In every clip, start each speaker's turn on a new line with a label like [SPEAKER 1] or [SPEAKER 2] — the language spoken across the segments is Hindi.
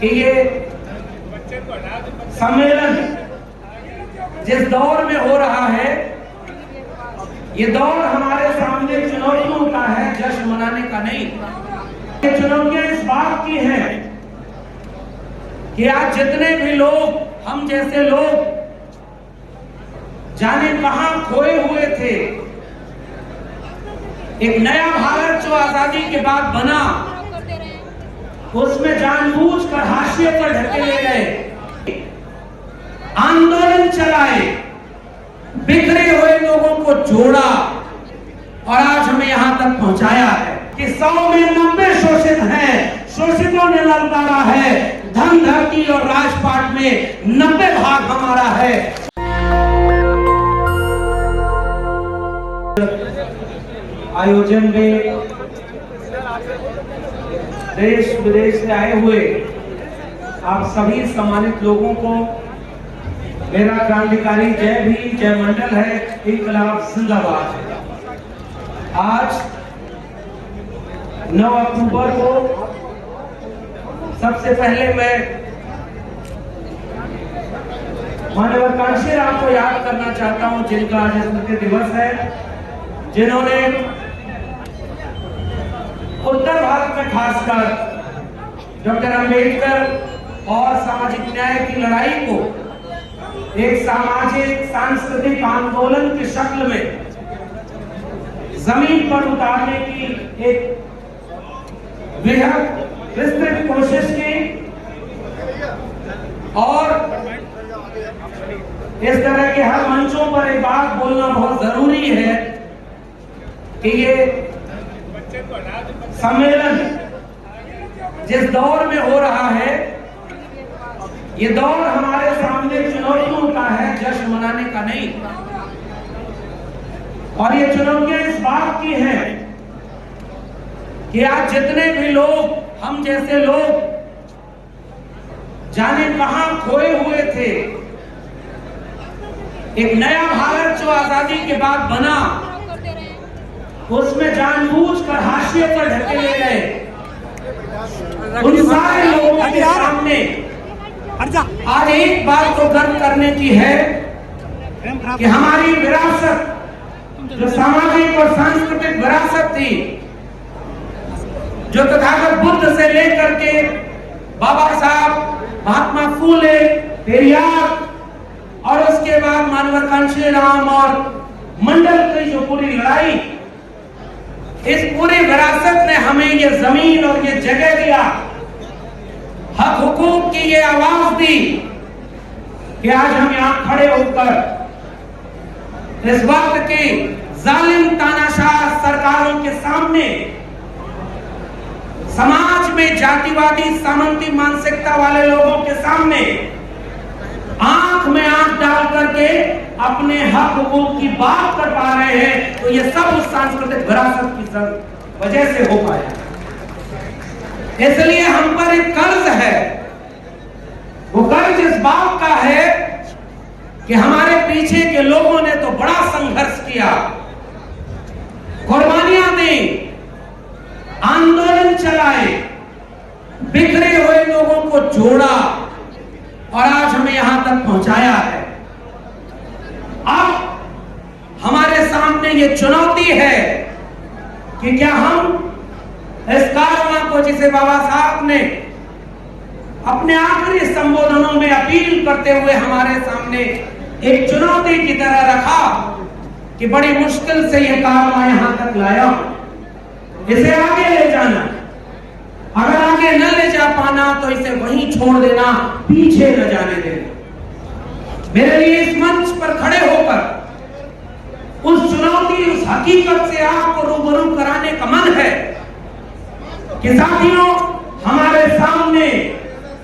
[SPEAKER 1] कि ये सम्मेलन जिस दौर में हो रहा है, ये दौर हमारे सामने चुनौतियों का है, जश्न मनाने का नहीं। ये चुनौतियां इस बात की हैं कि आज जितने भी लोग, हम जैसे लोग जाने कहां खोए हुए थे, एक नया भारत जो आजादी के बाद बना, उसमें जानबूझकर हाशिए पर ढकेले गए, आंदोलन चलाए, बिखरे हुए लोगों को जोड़ा और आज हमें यहां तक पहुंचाया है कि 100 में 90 शोषित हैं। शोषितों ने ललकारा है, धन धरती और राजपाट में 90 भाग हमारा है। आयोजन में देश विदेश से आए हुए आप सभी सम्मानित लोगों को मेरा क्रांतिकारी जय भी, जय मंडल है, इंकलाब जिंदाबाद है। आज 9 अक्टूबर को सबसे पहले मैं मानव कांशी राम को याद करना चाहता हूं, जिनका आज स्मृति दिवस है, जिन्होंने उत्तर भारत में खासकर डॉक्टर अंबेडकर और सामाजिक न्याय की लड़ाई को एक सामाजिक सांस्कृतिक आंदोलन की शक्ल में जमीन पर उतारने की एक बेहद विस्तृत कोशिश की और इस तरह के हर मंचों पर एक बात बोलना बहुत जरूरी है कि ये सम्मेलन जिस दौर में हो रहा है, ये दौर हमारे सामने चुनौतियों का है, जश्न मनाने का नहीं। और ये चुनौतियां इस बात की हैं कि आज जितने भी लोग, हम जैसे लोग जाने कहां खोए हुए थे, एक नया भारत जो आजादी के बाद बना, उसमें जानबूझकर हाशिए पर ढकेले गए, उन सारे लोगों के सामने आज एक बात तो गर्व करने की है कि हमारी विरासत, जो सामाजिक और सांस्कृतिक विरासत थी, जो तथागत बुद्ध से लेकर के बाबा साहब, महात्मा फूले, पेरियार और उसके बाद मानव कांशी राम और मंडल की जो पूरी लड़ाई, इस पूरी विरासत ने हमें ये जमीन और ये जगह दिया, हक हुकूक की ये आवाज दी कि आज हम यहां खड़े होकर इस वक्त की जालिम तानाशाह सरकारों के सामने, समाज में जातिवादी सामंती मानसिकता वाले लोगों के सामने आंख में आंख डाल करके अपने हक हुकूक की बात कर पा रहे हैं, तो ये सब उस सांस्कृतिक विरासत की वजह से हो पाया। इसलिए हम पर एक कर्ज है, वो कर्ज इस बात का है कि हमारे पीछे के लोगों ने तो बड़ा संघर्ष किया, कुर्बानियां दी, आंदोलन चलाए, बिखरे हुए लोगों को जोड़ा और आज हमें यहां तक पहुंचाया है। अब हमारे सामने ये चुनौती है कि क्या हम इस कारवां को, जिसे बाबा साहब ने अपने आखिरी संबोधनों में अपील करते हुए हमारे सामने एक चुनौती की तरह रखा कि बड़ी मुश्किल से ये कारवां यहां तक लाया, इसे आगे ले जाना, अगर आगे न ले जा पाना तो इसे वहीं छोड़ देना, पीछे न जाने देना। मेरे लिए इस मंच पर खड़े होकर उस चुनौती, उस हकीकत से आपको रूबरू कराने का मन है कि साथियों, हमारे सामने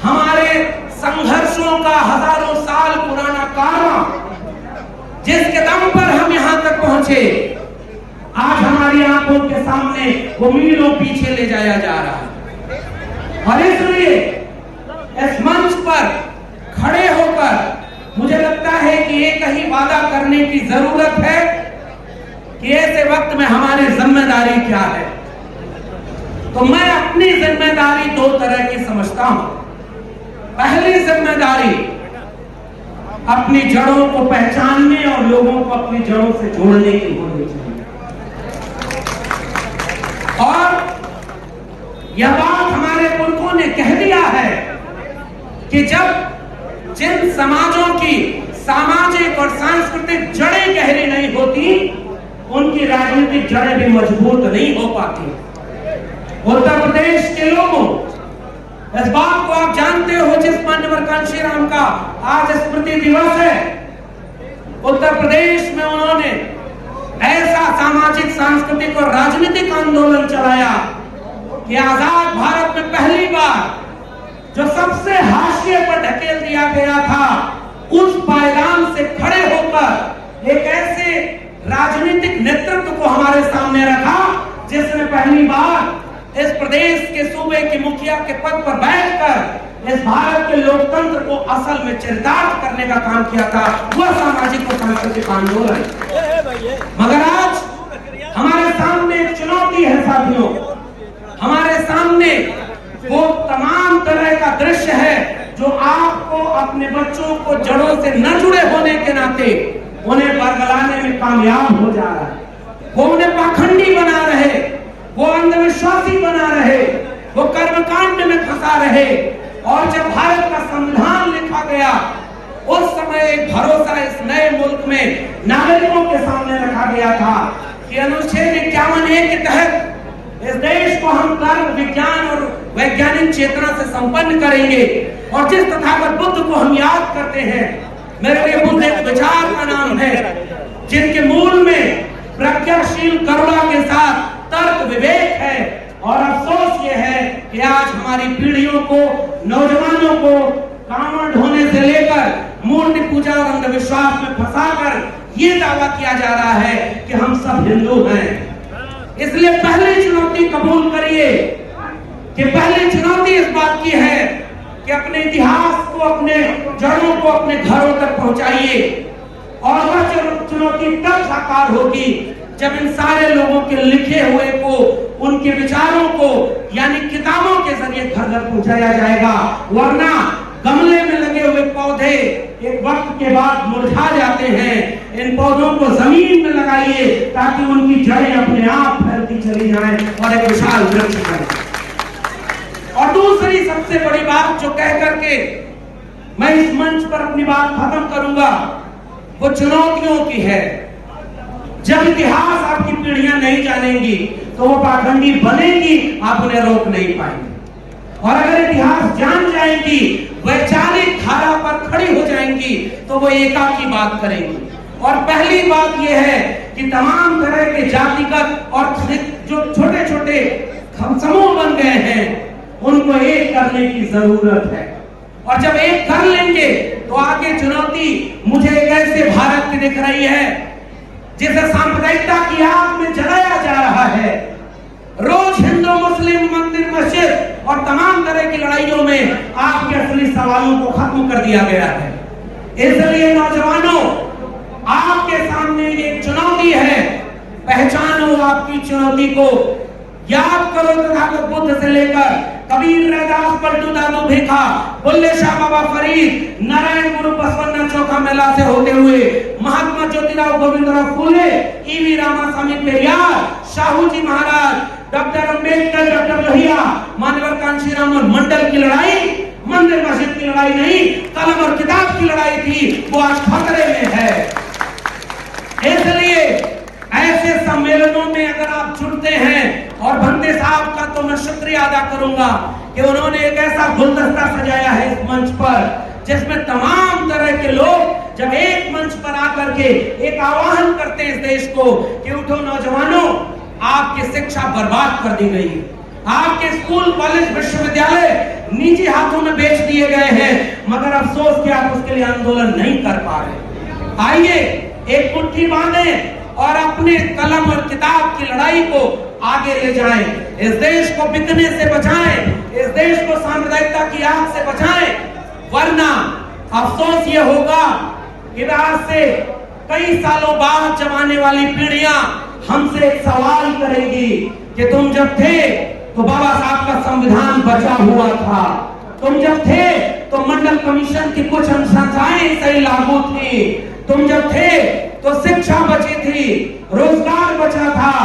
[SPEAKER 1] हमारे संघर्षों का हजारों साल पुराना कारवां, जिसके दम पर हम यहां तक पहुंचे, आज हमारी आंखों के सामने वो मीलों पीछे ले जाया जा रहा है। और इसलिए इस मंच पर खड़े होकर मुझे लगता है कि एक ही वादा करने की जरूरत है कि ऐसे वक्त में हमारी जिम्मेदारी क्या है। तो मैं अपनी जिम्मेदारी दो तरह की समझता हूं। पहली जिम्मेदारी अपनी जड़ों को पहचानने और लोगों को अपनी जड़ों से जोड़ने की होनी चाहिए। और यह बात हमारे पुरखों ने कह दिया है कि जब जिन समाजों की सामाजिक और सांस्कृतिक जड़ें गहरी नहीं होती, उनकी राजनीतिक जड़ें भी मजबूत नहीं हो पाती। उत्तर प्रदेश के लोगों, इस बात को आप जानते हो, जिस मान्यवर कांशीराम का आज स्मृति दिवस है, उत्तर प्रदेश में उन्होंने ऐसा सामाजिक, सांस्कृतिक और राजनीतिक आंदोलन चलाया कि आजाद भारत में पहली बार जो सबसे हाशिए पर ढकेल दिया गया था, उस पायदान से खड़े होकर एक ऐसे राजनीतिक नेतृत्व को हमारे सामने रखा जिसने पहली बार इस प्रदेश के सूबे के मुखिया के पद पर बैठकर इस भारत के लोकतंत्र को असल में चरितार्थ करने का काम किया था, वह सामाजिक और सांस्कृतिक आंदोलन। मगर आज हमारे सामने एक चुनौती है साथियों, हमारे सामने वो तमाम तरह का दृश्य है जो आपको अपने बच्चों को जड़ों से न जुड़े होने के नाते उन्हें बरगलाने में कामयाब हो जा रहा है। वो उन्हें पाखंडी बना रहे, वो अंधविश्वासी बना रहे, वो कर्मकांड में फंसा रहे। और जब भारत का संविधान लिखा गया, उस समय एक भरोसा इस नए मुल्क में नागरिकों के सामने रखा गया था कि अनुच्छेद 51A के तहत इस देश को हम तर्क, विज्ञान और वैज्ञानिक चेतना से संपन्न करेंगे। और जिस तथागत बुद्ध को हम याद करते हैं, मेरे लिए बुद्ध एक विचार का नाम है जिनके मूल में प्रज्ञाशील करुणा के साथ तर्क विवेक है। और अफसोस ये है कि आज हमारी पीढ़ियों को, नौजवानों को कामड़ ढोने से लेकर मूर्ति पूजा और अंधविश्वास में फंसाकर ये दावा किया जा रहा है कि हम सब हिंदू हैं। इसलिए पहली चुनौती कबूल करिए कि पहली चुनौती इस बात की है कि अपने इतिहास को, अपने जड़ों को अपने घरों तक पहुंचाइए। और वह चुनौती तब साकार होगी जब इन सारे लोगों के लिखे हुए को, उनके विचारों को यानी किताबों के जरिए घर घर पहुंचाया जाएगा। वरना गमले में लगे हुए पौधे एक वक्त के बाद मुरझा जाते हैं। इन पौधों को जमीन में लगाइए ताकि उनकी जड़ें अपने आप फैलती चली जाएं और एक विशाल वृक्ष बने। और दूसरी सबसे बड़ी बात जो कह करके मैं इस मंच पर अपनी बात खत्म करूंगा, वो चुनौतियों की है। जब इतिहास आपकी पीढ़ियां नहीं जानेंगी तो वो पाखंडी बनेगी, आप उन्हें रोक नहीं पाएंगे। और अगर इतिहास जान जाएंगी, वैचारिक धारा पर खड़ी हो जाएंगी, तो वो एकाकी बात करेंगी। और पहली बात यह है कि तमाम तरह के जातिगत और जो छोटे छोटे समूह बन गए हैं, उनको एक करने की जरूरत है। और जब एक कर लेंगे तो आगे चुनौती मुझे एक ऐसे भारत की दिख रही है जिसे सांप्रदायिकता की आग में जलाया जा रहा है। रोज हिंदू मुस्लिम, मंदिर मस्जिद और तमाम तरह की लड़ाइयों में आपके असली सवालों को खत्म कर दिया गया है। इसलिए नौजवानों, आपके सामने एक चुनौती है, पहचानो आपकी चुनौती को, याद करो तथागत बुद्ध से लेकर कबीर, रैदास, पलटू दादू भिखा, बुल्ले शाह बाबा फरीद, नारायण गुरु बसवन्ना चौका मेला से होते हुए महात्मा ज्योतिराव गोविंदराव फूले, ईवी रामास्वामी पेरियार, शाहू जी महाराज, डॉक्टर अंबेडकर, डॉक्टर लोहिया, मान्यवर कांशीराम और मंडल की लड़ाई मंदिर मस्जिद की लड़ाई नहीं, कलम और किताब की लड़ाई थी, वो आज खतरे में है। इसलिए ऐसे सम्मेलनों में अगर आप जुड़ते हैं, और भंते साहब का तो मैं शुक्रिया अदा करूंगा कि उन्होंने एक ऐसा गुलदस्ता सजाया है इस मंच पर, जिसमें तमाम तरह के लोग जब एक मंच पर आकर के एक आह्वान करते हैं इस देश को कि उठो नौजवानों, आपकी शिक्षा बर्बाद कर दी गई है, आपके स्कूल, कॉलेज, विश्वविद्यालय निजी हाथों में बेच दिए गए हैं, मगर अफसोस कि आप उसके लिए आंदोलन नहीं कर पा रहे। आइए एक मुट्ठी बांधे और अपने कलम और किताब की लड़ाई को आगे ले जाएं, इस देश को बिकने से बचाएं, इस देश को सांप्रदायिकता की आग से बचाएं। वरना अफसोस ये होगा कि आज से कई सालों बाद जब आने वाली पीढ़ियां हमसे एक सवाल करेंगी कि तुम जब थे तो बाबा साहब का संविधान बचा हुआ था, तुम जब थे तो मंडल कमीशन की कुछ अनुशंसाएं सही लागू थी। तुम जब थे तो शिक्षा बची थी, रोजगार बचा था,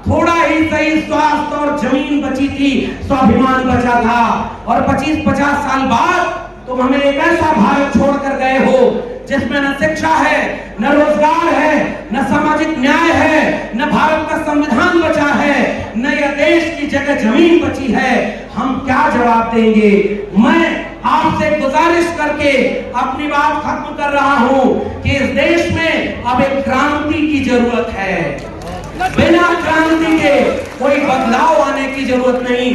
[SPEAKER 1] थोड़ा ही सही स्वास्थ्य और जमीन बची थी, स्वाभिमान बचा था। और 25-50 साल बाद तुम हमें एक ऐसा भारत छोड़कर गए हो जिसमें न शिक्षा है, न रोजगार है, न सामाजिक न्याय है, न भारत का संविधान बचा है, न यह देश की जगह जमीन बची है। हम क्या जवाब देंगे? मैं आपसे गुजारिश करके अपनी बात खत्म कर रहा हूं कि इस देश में अब एक क्रांति की जरूरत है। बिना क्रांति के कोई बदलाव आने की जरूरत नहीं।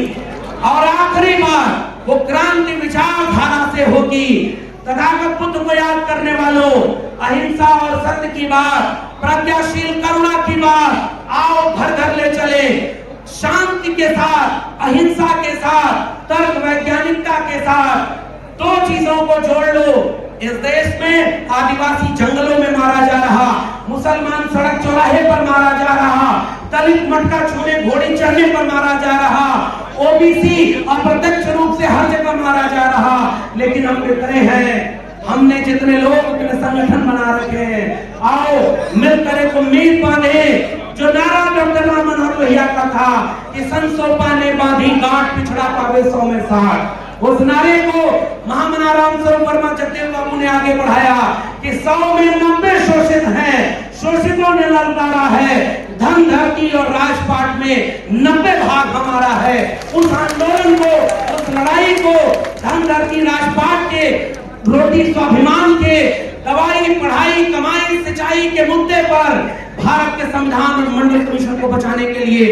[SPEAKER 1] और आखिरी बार वो क्रांति विचारधारा से होगी। तथागत बुद्ध को याद करने वालों, अहिंसा और सत्य की बात, प्रज्ञाशील करुणा की बात आओ घर घर ले चले। शांति के साथ, अहिंसा के साथ, तर्क वैज्ञानिकता के साथ दो चीजों को जोड़ लो। इस देश में आदिवासी जंगलों में मारा जा रहा, मुसलमान सड़क चौराहे पर मारा जा रहा, दलित मटका छूने घोड़ी चढ़ने पर मारा जा रहा, ओबीसी अप्रत्यक्ष रूप से हर जगह मारा जा रहा। लेकिन हम कितने हैं? हमने जितने लोग उतने संगठन बना रखे हैं। आओ मिलकर एक उम्मीद बांधे। जो नारा डॉक्टर राम मनोहर लोहिया का था कि संसोपा ने बांधी गांठ, पिछड़ा पावे 100 में 60, उस नारे को महामना राम स्वरूप वर्मा जगदेव बाबू ने आगे बढ़ाया कि 100 में 90 शोषित हैं, शोषितों ने ललकारा है, धन धरती और राजपाट में 90 भाग हमारा है। उस आंदोलन को, उस लड़ाई को धन धरती राजपाट के, रोटी स्वाभिमान के, दवाई पढ़ाई कमाई सिंचाई के मुद्दे पर भारत के संविधान और मंडल कमीशन को बचाने के लिए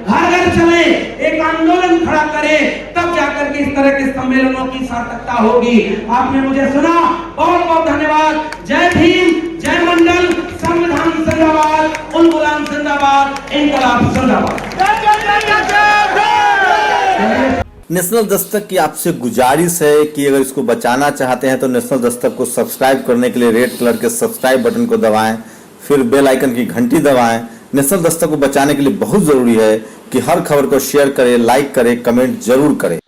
[SPEAKER 1] घर घर चले, एक आंदोलन खड़ा करें, तब जाकर के इस तरह के सम्मेलनों की सार्थकता होगी। आपने मुझे सुना, बहुत बहुत धन्यवाद। जय भीम, जय मंडल, संविधान जिंदाबाद, उल गुलाम जिंदाबाद, इनकलाब जिंदाबाद।
[SPEAKER 2] नेशनल दस्तक की आपसे गुजारिश है कि अगर इसको बचाना चाहते हैं तो नेशनल दस्तक को सब्सक्राइब करने के लिए रेड कलर के सब्सक्राइब बटन को दबाएं, फिर बेल आइकन की घंटी दबाएं। नेशनल दस्तक को बचाने के लिए बहुत जरूरी है कि हर खबर को शेयर करें, लाइक करें, कमेंट जरूर करें।